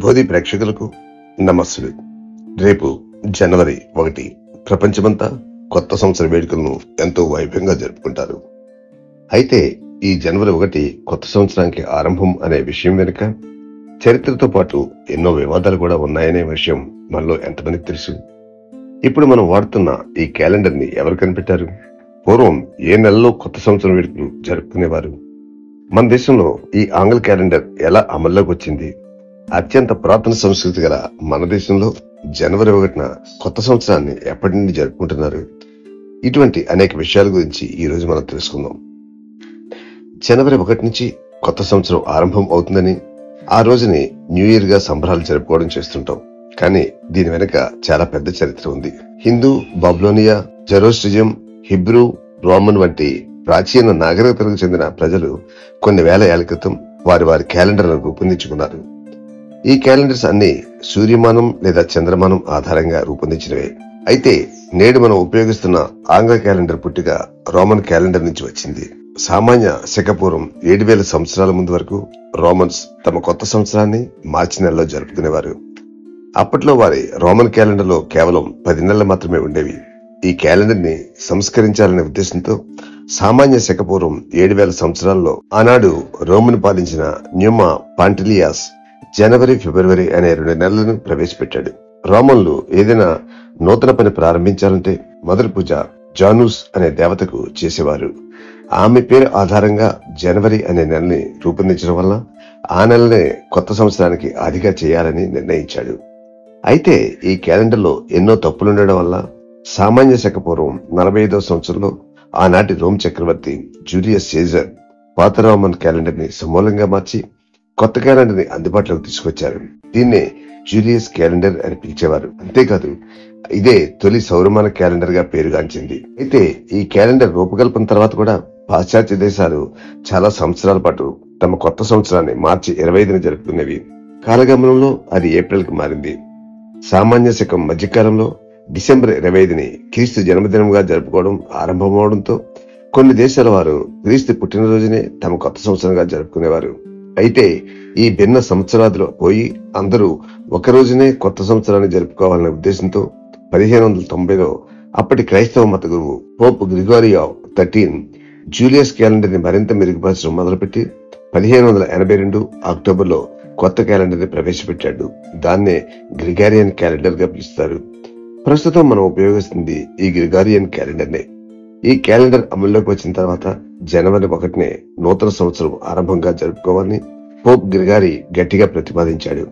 బోధి ప్రేక్షకులకు నమస్సులు. రేపు జనవరి 1 ప్రపంచమంతా కొత్త సంవత్సర వేడుకలను ఎంతో వైభవంగా జరుపుకుంటారు. అయితే ఈ జనవరి 1 కొత్త సంవత్సరానికి ఆరంభం అనే విషయం వెనుక చరిత్రతో పాటు ఎన్నో వివాదాలు కూడా ఉన్నాయనే విషయం మనలో ఎంతమందికి తెలుసు? ఇప్పుడు మనం వాడుతున్న ఈ క్యాలెండర్ ని ఎవరు కనిపెట్టారు? పూర్వం ఏ నెలలో కొత్త సంవత్సరం వేడుకలు జరుపుకునేవారు? మన దేశంలో ఈ ఆంగ్ల క్యాలెండర్ ఎలా అమల్లోకి వచ్చింది? అత్యంత పురాతన సంస్కృతి గల మన దేశంలో జనవరి 1 కొత్త సంవత్సరాన్ని ఎప్పటి నుండి జరుపుకుంటున్నారు? ఇటువంటి అనేక విషయాల గురించి ఈ రోజు మనం తెలుసుకుందాం. జనవరి 1 నుంచి కొత్త సంవత్సరం ఆరంభం అవుతుందని, ఆ రోజుని న్యూ ఇయర్ గా సంబరాలు జరుపుకోవడం చేస్తుంటాం. కానీ దీని వెనుక చాలా పెద్ద చరిత్ర ఉంది. హిందూ, బాబిలోనియా, జెరోస్ట్రిజం, హిబ్రూ, రోమన్ వంటి ప్రాచీన నాగరికతలకు చెందిన ప్రజలు కొన్ని వేల ఏళ్ల క్రితం వారి క్యాలెండర్లను రూపొందించుకున్నారు. ఈ క్యాలెండర్స్ అన్ని సూర్యమానం లేదా చంద్రమానం ఆధారంగా రూపొందించినవే. అయితే నేడు మనం ఉపయోగిస్తున్న ఆంగ్ల క్యాలెండర్ పుట్టిక రోమన్ క్యాలెండర్ నుంచి వచ్చింది. సామాన్య శకపూర్వం 7000 సంవత్సరాల ముందు వరకు రోమన్స్ తమ కొత్త సంవత్సరాన్ని మార్చి నెలలో జరుపుకునేవారు. అప్పట్లో వారి రోమన్ క్యాలెండర్ లో కేవలం 10 నెలలు మాత్రమే ఉండేవి. ఈ క్యాలెండర్ ని సంస్కరించాలనే ఉద్దేశంతో సామాన్య శకపూర్వం 7000 సంవత్సరాల్లో ఆనాడు రోమన్ పాలించిన న్యూమా పాంటిలియాస్ జనవరి, ఫిబ్రవరి అనే 2 నెలలను ప్రవేశపెట్టాడు. రోమన్లు ఏదైనా నూతన పని ప్రారంభించాలంటే మొదటి పూజ జానూస్ అనే దేవతకు చేసేవారు. ఆమె పేరు ఆధారంగా జనవరి అనే నెలని రూపొందించడం వల్ల ఆ నెలనే కొత్త సంవత్సరానికి ఆదిగా చేయాలని నిర్ణయించాడు. అయితే ఈ క్యాలెండర్ లో ఎన్నో తప్పులుండడం వల్ల సామాన్య శకపూర్వం 45వ సంవత్సరంలో ఆనాటి రోమ్ చక్రవర్తి జూలియస్ సీజర్ పాత రోమన్ క్యాలెండర్ ని సమూలంగా మార్చి కొత్త క్యాలెండర్ ని అందుబాటులోకి తీసుకొచ్చారు. దీన్నే జూలియస్ క్యాలెండర్ అని పిలిచేవారు. అంతేకాదు ఇదే తొలి సౌరమాన క్యాలెండర్ గా పేరుగాంచింది. అయితే ఈ క్యాలెండర్ రూపకల్పన తర్వాత కూడా పాశ్చాత్య దేశాలు చాలా సంవత్సరాల పాటు తమ కొత్త సంవత్సరాన్ని మార్చి 25న జరుపుకునేవి. కాలగమనంలో అది ఏప్రిల్ కు మారింది. సామాన్య శకం మధ్యకాలంలో డిసెంబర్ 25ని క్రీస్తు జన్మదినంగా జరుపుకోవడం ఆరంభమవడంతో కొన్ని దేశాల వారు క్రీస్తు పుట్టినరోజునే తమ కొత్త సంవత్సరంగా జరుపుకునేవారు. అయితే ఈ భిన్న సంవత్సరాదిలో పోయి అందరూ ఒక రోజునే కొత్త సంవత్సరాన్ని జరుపుకోవాలనే ఉద్దేశంతో 1590లో అప్పటి క్రైస్తవ మత గురువు పోప్ గ్రిగోరియో 13 జూలియస్ క్యాలెండర్ ని మరింత మెరుగుపరచడం మొదలుపెట్టి 1582 అక్టోబర్లో కొత్త క్యాలెండర్ ని ప్రవేశపెట్టాడు. దాన్నే గ్రిగారియన్ క్యాలెండర్ గా పిలుస్తారు. ప్రస్తుతం మనం ఉపయోగిస్తుంది ఈ గ్రిగారియన్ క్యాలెండర్ నే. ఈ క్యాలెండర్ అమల్లోకి వచ్చిన తర్వాత జనవరి 1నే నూతన సంవత్సరం ఆరంభంగా జరుపుకోవాలని పోప్ గ్రిగారి గట్టిగా ప్రతిపాదించాడు.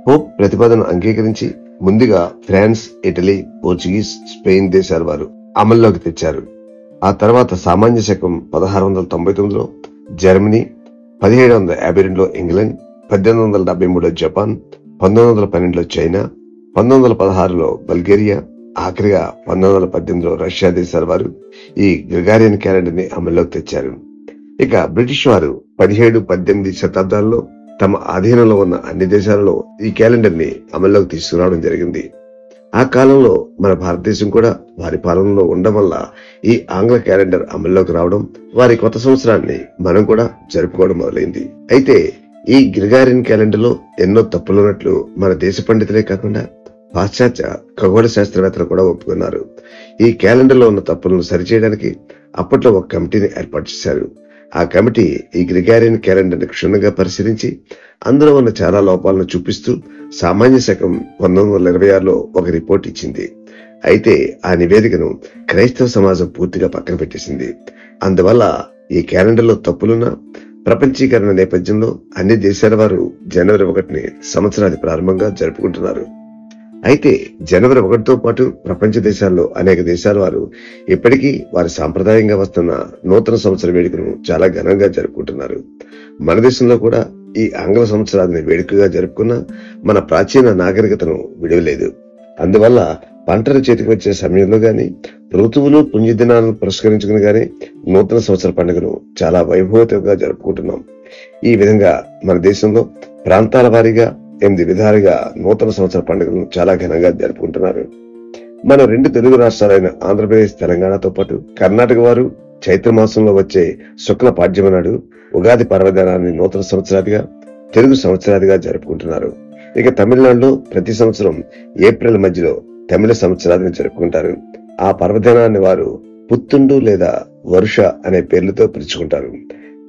పోప్ ప్రతిపాదన అంగీకరించి ముందుగా ఫ్రాన్స్, ఇటలీ, పోర్చుగీస్, స్పెయిన్ దేశాల వారు అమల్లోకి తెచ్చారు. ఆ తర్వాత సామాన్య శకం 1699లో జర్మనీ, 1752లో ఇంగ్లాండ్, 1873లో జపాన్, 1912లో చైనా, 1916లో బల్గేరియా, ఆఖరిగా 1918లో రష్యా దేశాల వారు ఈ గ్రిగారియన్ క్యాలెండర్ ని అమల్లోకి తెచ్చారు. ఇక బ్రిటిష్ వారు 17, 18 శతాబ్దాల్లో తమ ఆధీనంలో ఉన్న అన్ని దేశాలలో ఈ క్యాలెండర్ ని అమల్లోకి తీసుకురావడం జరిగింది. ఆ కాలంలో మన భారతదేశం కూడా వారి పాలనలో ఉండడం వల్ల ఈ ఆంగ్ల క్యాలెండర్ అమల్లోకి రావడం, వారి కొత్త సంవత్సరాన్ని మనం కూడా జరుపుకోవడం మొదలైంది. అయితే ఈ గ్రిగారియన్ క్యాలెండర్ లో ఎన్నో తప్పులున్నట్లు మన దేశ పండితులే కాకుండా పాశ్చాత్య ఖగోళ శాస్త్రవేత్తలు కూడా ఒప్పుకున్నారు. ఈ క్యాలెండర్ లో ఉన్న తప్పులను సరిచేయడానికి అప్పట్లో ఒక కమిటీని ఏర్పాటు చేశారు. ఆ కమిటీ ఈ గ్రిగారియన్ క్యాలెండర్ ని క్షుణ్ణంగా పరిశీలించి అందులో ఉన్న చాలా లోపాలను చూపిస్తూ సామాన్య శకం 1926లో ఒక రిపోర్ట్ ఇచ్చింది. అయితే ఆ నివేదికను క్రైస్తవ సమాజం పూర్తిగా పక్కన పెట్టేసింది. అందువల్ల ఈ క్యాలెండర్ లో తప్పులున్న ప్రపంచీకరణ నేపథ్యంలో అన్ని దేశాల వారు జనవరి 1ని సంవత్సరాది ప్రారంభంగా జరుపుకుంటున్నారు. అయితే జనవరి 1తో పాటు ప్రపంచ దేశాల్లో అనేక దేశాల వారు ఇప్పటికీ వారి సాంప్రదాయంగా వస్తున్న నూతన సంవత్సర వేడుకను చాలా ఘనంగా జరుపుకుంటున్నారు. మన దేశంలో కూడా ఈ ఆంగ్ల సంవత్సరాన్ని వేడుకగా జరుపుకున్న మన ప్రాచీన నాగరికతను విడవలేదు. అందువల్ల పంటలు చేతికి వచ్చే సమయంలో గాని, ఋతువులు పుణ్యదినాలను పురస్కరించుకుని గాని నూతన సంవత్సర పండుగను చాలా వైభవతంగా జరుపుకుంటున్నాం. ఈ విధంగా మన దేశంలో ప్రాంతాల వారీగా 8 విధాలుగా నూతన సంవత్సర పండుగలను చాలా ఘనంగా జరుపుకుంటున్నారు. మన 2 తెలుగు రాష్ట్రాలైన ఆంధ్రప్రదేశ్, తెలంగాణతో పాటు కర్ణాటక వారు చైత్ర మాసంలో వచ్చే శుక్ల పాడ్యమ నాడు ఉగాది పర్వదినాన్ని నూతన సంవత్సరాదిగా, తెలుగు సంవత్సరాదిగా జరుపుకుంటున్నారు. ఇక తమిళనాడులో ప్రతి సంవత్సరం ఏప్రిల్ మధ్యలో తమిళ సంవత్సరాన్ని జరుపుకుంటారు. ఆ పర్వదినాన్ని వారు పుత్తుండు లేదా వరుష అనే పేర్లతో పిలుచుకుంటారు.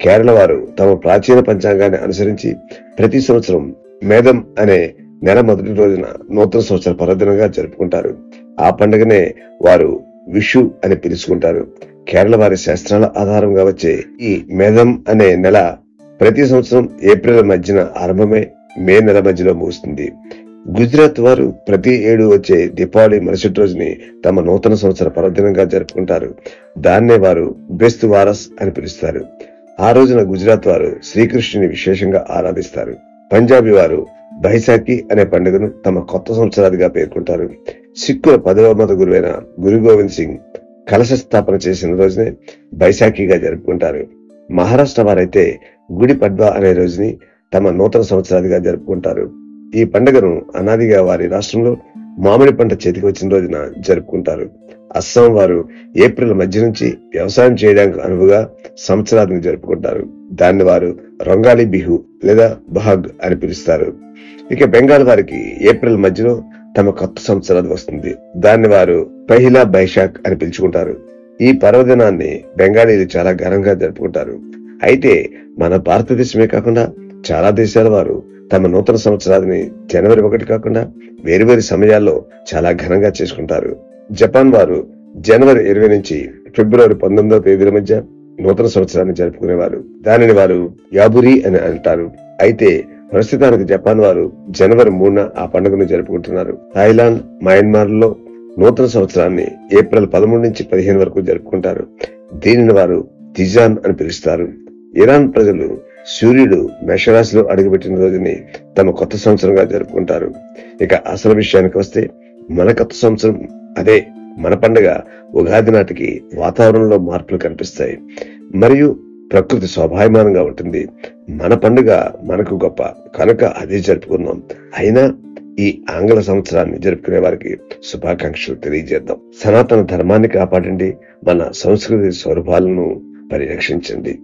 కేరళ వారు తమ ప్రాచీన పంచాంగాన్ని అనుసరించి ప్రతి సంవత్సరం మేధం అనే నెల మొదటి రోజున నూతన సంవత్సర పర్వదినంగా జరుపుకుంటారు. ఆ పండుగనే వారు విషు అని పిలుచుకుంటారు. కేరళ వారి శాస్త్రాల ఆధారంగా వచ్చే ఈ మేధం అనే నెల ప్రతి సంవత్సరం ఏప్రిల్ మధ్యన ఆరంభమై మే నెల మధ్యలో ముగుస్తుంది. గుజరాత్ వారు ప్రతి ఏడు వచ్చే దీపావళి మరుసటి రోజుని తమ నూతన సంవత్సర పర్వదినంగా జరుపుకుంటారు. దాన్నే వారు బెస్తు వారస్ అని పిలుస్తారు. ఆ రోజున గుజరాత్ వారు శ్రీకృష్ణుని విశేషంగా ఆరాధిస్తారు. పంజాబీ వారు బైసాఖి అనే పండుగను తమ కొత్త సంవత్సరాదిగా పేర్కొంటారు. సిక్కుల 10వ మత గురువైన గురు గోవింద్ సింగ్ కలశ స్థాపన చేసిన రోజునే బైసాఖిగా జరుపుకుంటారు. మహారాష్ట్ర వారైతే గుడి పడ్వా అనే రోజుని తమ నూతన సంవత్సరాదిగా జరుపుకుంటారు. ఈ పండుగను అనాదిగా వారి రాష్ట్రంలో మామిడి పంట చేతికి వచ్చిన రోజున జరుపుకుంటారు. అస్సాం వారు ఏప్రిల్ మధ్య నుంచి వ్యవసాయం చేయడానికి అనువుగా సంవత్సరాదిని జరుపుకుంటారు. దాన్ని వారు రొంగాలి బిహు లేదా బహగ్ అని పిలుస్తారు. ఇక బెంగాల్ వారికి ఏప్రిల్ మధ్యలో తమ కొత్త సంవత్సరాది వస్తుంది. దాన్ని వారు పహిలా బైశాఖ్ అని పిలుచుకుంటారు. ఈ పర్వదినాన్ని బెంగాలీలు చాలా ఘనంగా జరుపుకుంటారు. అయితే మన భారతదేశమే కాకుండా చాలా దేశాల వారు తమ నూతన సంవత్సరాదిని జనవరి 1 కాకుండా వేరువేరు సమయాల్లో చాలా ఘనంగా చేసుకుంటారు. జపాన్ వారు జనవరి 20 నుంచి ఫిబ్రవరి 19వ తేదీల మధ్య నూతన సంవత్సరాన్ని జరుపుకునేవారు. దానిని వారు యాబురి అని అంటారు. అయితే ప్రస్తుతానికి జపాన్ వారు జనవరి 3న ఆ పండుగను జరుపుకుంటున్నారు. థాయిలాండ్, మయన్మార్ లో నూతన సంవత్సరాన్ని ఏప్రిల్ 13 నుంచి 15 వరకు జరుపుకుంటారు. దీనిని వారు తిజాన్ అని పిలుస్తారు. ఇరాన్ ప్రజలు సూర్యుడు మేషరాశిలో అడుగుపెట్టిన రోజుని తమ కొత్త సంవత్సరంగా జరుపుకుంటారు. ఇక అసలు విషయానికి వస్తే మన కొత్త సంవత్సరం అదే మన పండుగ ఉగాది నాటికి వాతావరణంలో మార్పులు కనిపిస్తాయి మరియు ప్రకృతి స్వాభావిమానంగా ఉంటుంది. మన పండుగ మనకు గొప్ప కనుక అదే జరుపుకుందాం. అయినా ఈ ఆంగ్ల సంవత్సరాన్ని జరుపుకునే వారికి శుభాకాంక్షలు తెలియజేద్దాం. సనాతన ధర్మాన్ని కాపాడండి, మన సంస్కృతి స్వరూపాలను పరిరక్షించండి.